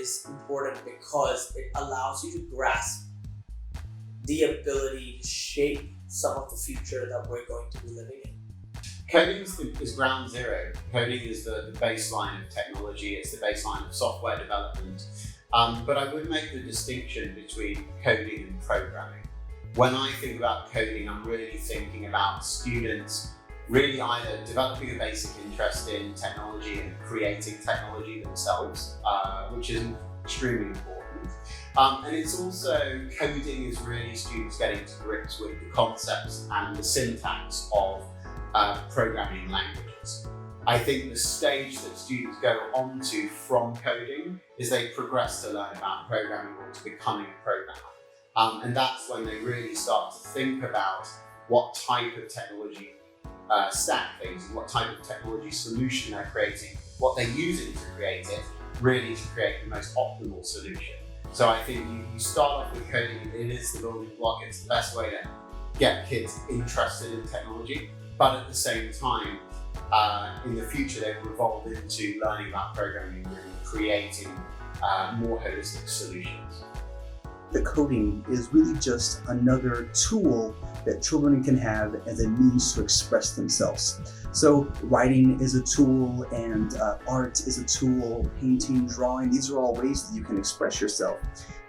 is important because it allows you to grasp the ability to shape some of the future that we're going to be living in. Coding is ground zero. Coding is the baseline of technology, it's the baseline of software development. But I would make the distinction between coding and programming. When I think about coding, I'm really thinking about students really either developing a basic interest in technology and creating technology themselves, which is extremely important. And it's also, coding is really students getting to grips with the concepts and the syntax of programming languages. I think the stage that students go on to from coding is they progress to learn about programming or to becoming a programmer. And that's when they really start to think about what type of technology stack they're using, what type of technology solution they're creating, what they're using to create it, really to create the most optimal solution. So I think you start off with coding, it is the building block, it's the best way to get kids interested in technology, but at the same time, in the future they will evolve into learning about programming and really creating more holistic solutions. The coding is really just another tool that children can have as a means to express themselves. So writing is a tool, and art is a tool, painting, drawing, these are all ways that you can express yourself.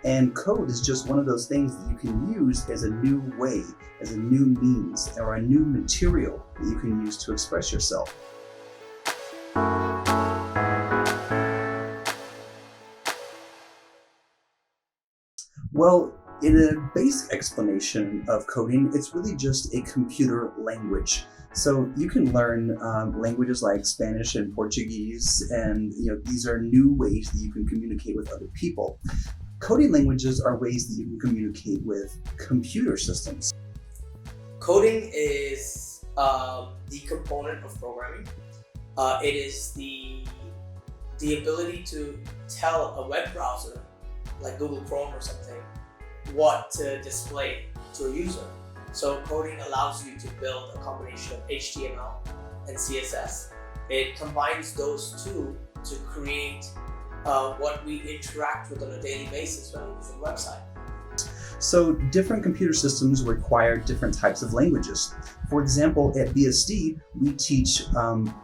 And code is just one of those things that you can use as a new way, as a new means, or a new material that you can use to express yourself. Well, in a basic explanation of coding, it's really just a computer language. So you can learn languages like Spanish and Portuguese, and these are new ways that you can communicate with other people. Coding languages are ways that you can communicate with computer systems. Coding is the component of programming. It is the ability to tell a web browser, like Google Chrome or something, what to display to a user. So coding allows you to build a combination of HTML and CSS. It combines those two to create what we interact with on a daily basis when we visit a website. So different computer systems require different types of languages. For example, at BSD, we teach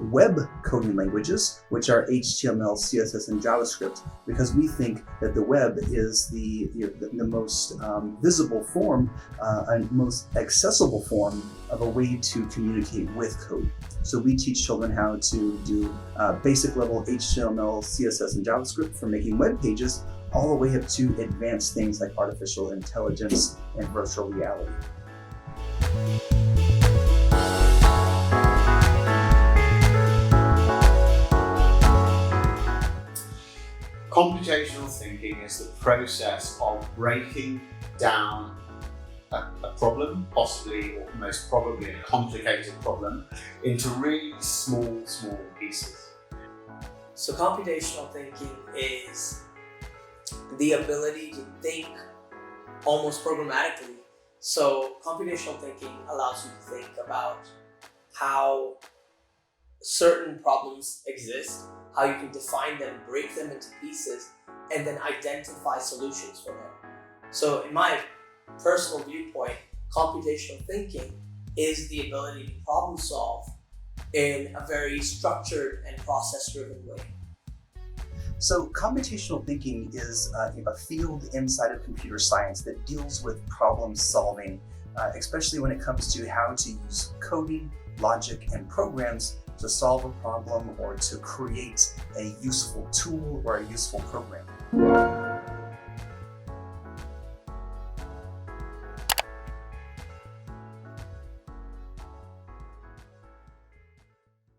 web coding languages, which are HTML, CSS, and JavaScript, because we think that the web is the most visible form and most accessible form of a way to communicate with code. So we teach children how to do basic level HTML, CSS, and JavaScript for making web pages, all the way up to advanced things like artificial intelligence and virtual reality. Computational thinking is the process of breaking down a problem, possibly or most probably a complicated problem, into really small pieces. So computational thinking is the ability to think almost programmatically. So computational thinking allows you to think about how certain problems exist, how you can define them, break them into pieces, and then identify solutions for them. So in my personal viewpoint, computational thinking is the ability to problem solve in a very structured and process-driven way. So computational thinking is a field inside of computer science that deals with problem solving, especially when it comes to how to use coding, logic, and programs to solve a problem or to create a useful tool or a useful program.